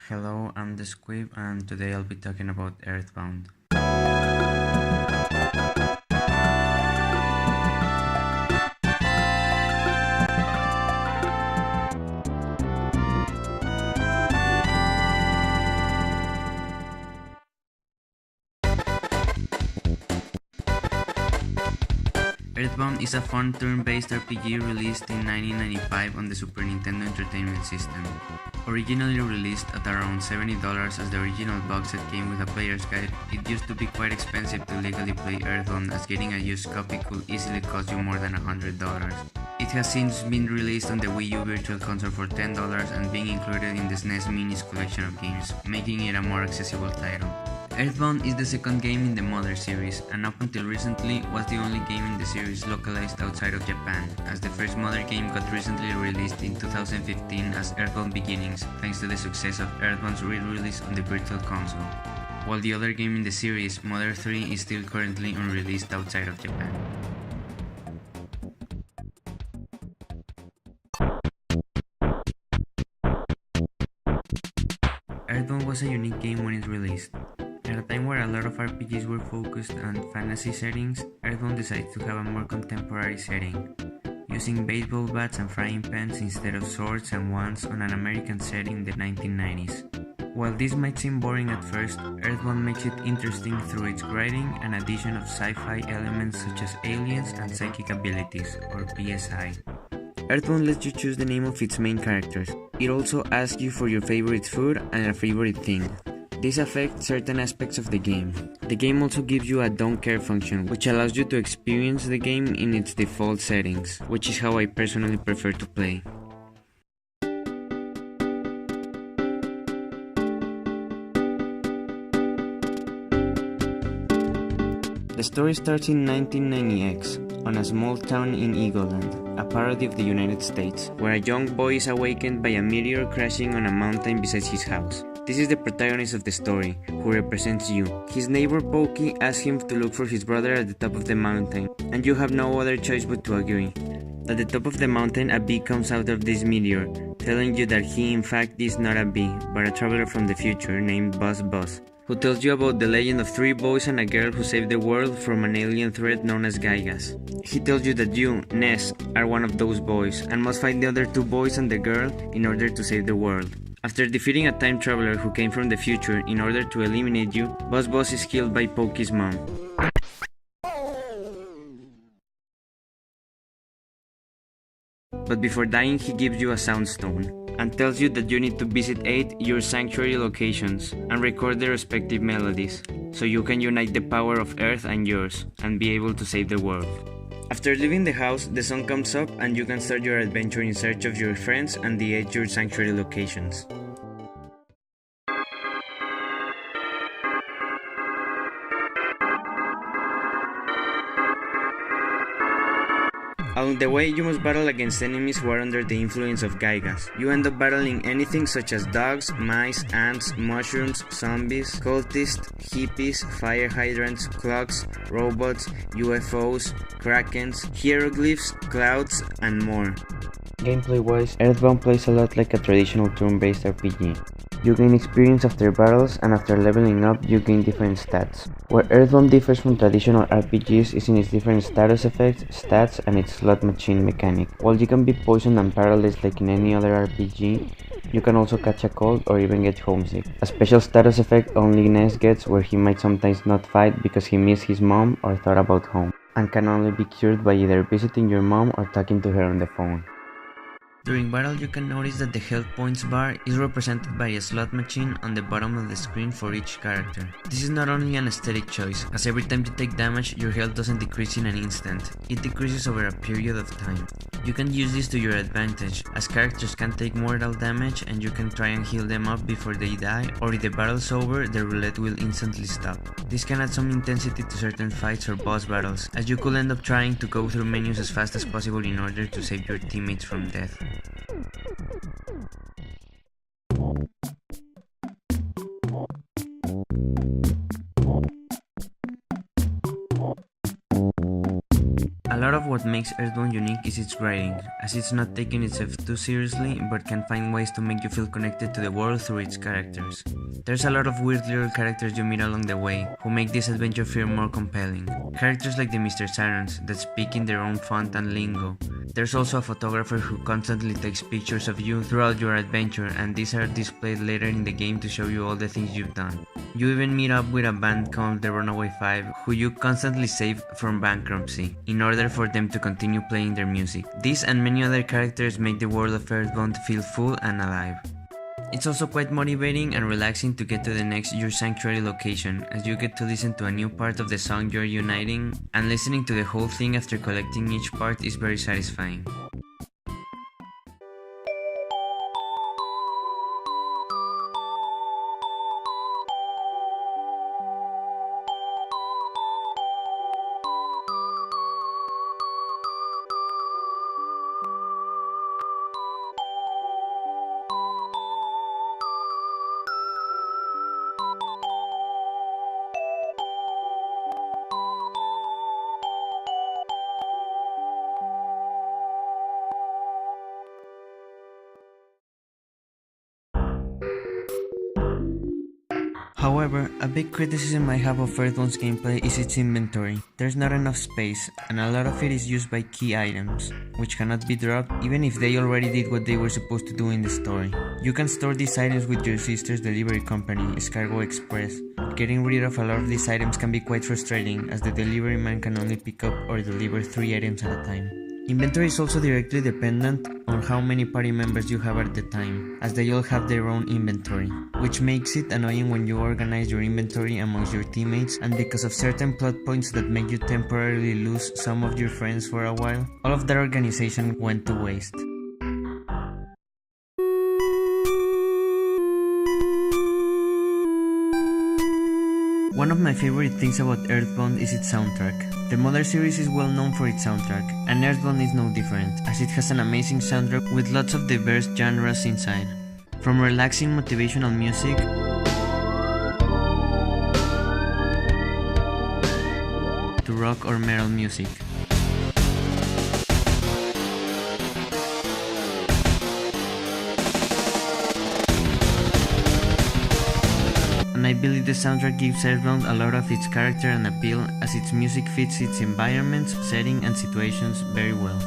Hello, I'm the Squib, and today I'll be talking about Earthbound. Earthbound is a fun turn-based RPG released in 1995 on the Super Nintendo Entertainment System. Originally released at around $70 as the original box set came with a player's guide, it used to be quite expensive to legally play Earthbound, as getting a used copy could easily cost you more than $100. It has since been released on the Wii U Virtual Console for $10 and being included in the SNES Minis collection of games, making it a more accessible title. Earthbound is the second game in the Mother series, and up until recently was the only game in the series localized outside of Japan, as the first Mother game got recently released in 2015 as Earthbound Beginnings, thanks to the success of Earthbound's re-release on the Virtual Console. While the other game in the series, Mother 3, is still currently unreleased outside of Japan. Earthbound was a unique game when it released. At a time where a lot of RPGs were focused on fantasy settings, Earthbound decided to have a more contemporary setting, using baseball bats and frying pans instead of swords and wands on an American setting in the 1990s. While this might seem boring at first, Earthbound makes it interesting through its writing and addition of sci-fi elements such as aliens and psychic abilities, or PSI. Earthbound lets you choose the name of its main characters. It also asks you for your favorite food and a favorite thing. This affects certain aspects of the game. The game also gives you a don't care function, which allows you to experience the game in its default settings, which is how I personally prefer to play. The story starts in 1990X, on a small town in Eagleland, a parody of the United States, where a young boy is awakened by a meteor crashing on a mountain beside his house. This is the protagonist of the story, who represents you. His neighbor Pokey asks him to look for his brother at the top of the mountain, and you have no other choice but to agree. At the top of the mountain, a bee comes out of this meteor, telling you that he in fact is not a bee, but a traveler from the future named Buzz, who tells you about the legend of 3 boys and a girl who saved the world from an alien threat known as Gygas. He tells you that you, Ness, are one of those boys, and must find the other 2 boys and the girl in order to save the world. After defeating a time traveler who came from the future in order to eliminate you, Buzz is killed by Pokey's mom. But before dying, he gives you a soundstone and tells you that you need to visit 8 your sanctuary locations and record their respective melodies, so you can unite the power of Earth and yours and be able to save the world. After leaving the house, the sun comes up and you can start your adventure in search of your friends and the 8 your sanctuary locations. Along the way, you must battle against enemies who are under the influence of Gygas. You end up battling anything such as dogs, mice, ants, mushrooms, zombies, cultists, hippies, fire hydrants, clocks, robots, UFOs, krakens, hieroglyphs, clouds, and more. Gameplay-wise, Earthbound plays a lot like a traditional turn-based RPG. You gain experience after battles, and after leveling up, you gain different stats. Where Earthbound differs from traditional RPGs is in its different status effects, stats, and its slot machine mechanic. While you can be poisoned and paralyzed like in any other RPG, you can also catch a cold or even get homesick. A special status effect only Ness gets, where he might sometimes not fight because he missed his mom or thought about home, and can only be cured by either visiting your mom or talking to her on the phone. During battle, you can notice that the health points bar is represented by a slot machine on the bottom of the screen for each character. This is not only an aesthetic choice, as every time you take damage, your health doesn't decrease in an instant, it decreases over a period of time. You can use this to your advantage, as characters can take mortal damage and you can try and heal them up before they die, or if the battle's over, the roulette will instantly stop. This can add some intensity to certain fights or boss battles, as you could end up trying to go through menus as fast as possible in order to save your teammates from death. A lot of what makes Earthbound unique is its writing, as it's not taking itself too seriously but can find ways to make you feel connected to the world through its characters. There's a lot of weird little characters you meet along the way who make this adventure feel more compelling. Characters like the Mr. Sirens that speak in their own font and lingo. There's also a photographer who constantly takes pictures of you throughout your adventure, and these are displayed later in the game to show you all the things you've done. You even meet up with a band called the Runaway Five who you constantly save from bankruptcy in order for them to continue playing their music. These and many other characters make the world of Earthbound feel full and alive. It's also quite motivating and relaxing to get to the next Your Sanctuary location, as you get to listen to a new part of the song you're uniting, and listening to the whole thing after collecting each part is very satisfying. However, a big criticism I have of Earthbound's gameplay is its inventory. There's not enough space, and a lot of it is used by key items, which cannot be dropped even if they already did what they were supposed to do in the story. You can store these items with your sister's delivery company, Escargo Express. Getting rid of a lot of these items can be quite frustrating, as the delivery man can only pick up or deliver 3 items at a time. Inventory is also directly dependent on how many party members you have at the time, as they all have their own inventory, which makes it annoying when you organize your inventory amongst your teammates, and because of certain plot points that make you temporarily lose some of your friends for a while, all of that organization went to waste. One of my favorite things about Earthbound is its soundtrack. The Mother series is well known for its soundtrack, and Earthbound is no different, as it has an amazing soundtrack with lots of diverse genres inside. From relaxing motivational music to rock or metal music. And I believe the soundtrack gives Earthbound a lot of its character and appeal, as its music fits its environments, setting and situations very well.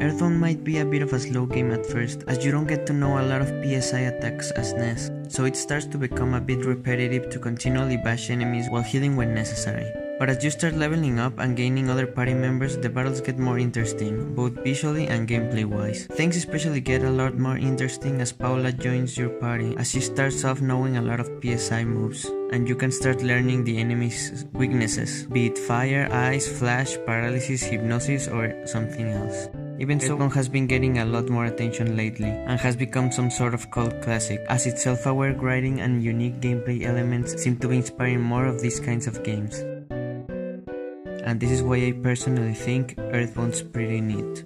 Earthbound might be a bit of a slow game at first, as you don't get to know a lot of PSI attacks as Ness, so it starts to become a bit repetitive to continually bash enemies while healing when necessary. But as you start leveling up and gaining other party members, the battles get more interesting, both visually and gameplay wise. Things especially get a lot more interesting as Paula joins your party, as she starts off knowing a lot of PSI moves, and you can start learning the enemy's weaknesses, be it fire, ice, flash, paralysis, hypnosis, or something else. Even so, Earthbound has been getting a lot more attention lately, and has become some sort of cult classic, as its self-aware writing and unique gameplay elements seem to be inspiring more of these kinds of games. And this is why I personally think Earthbound's pretty neat.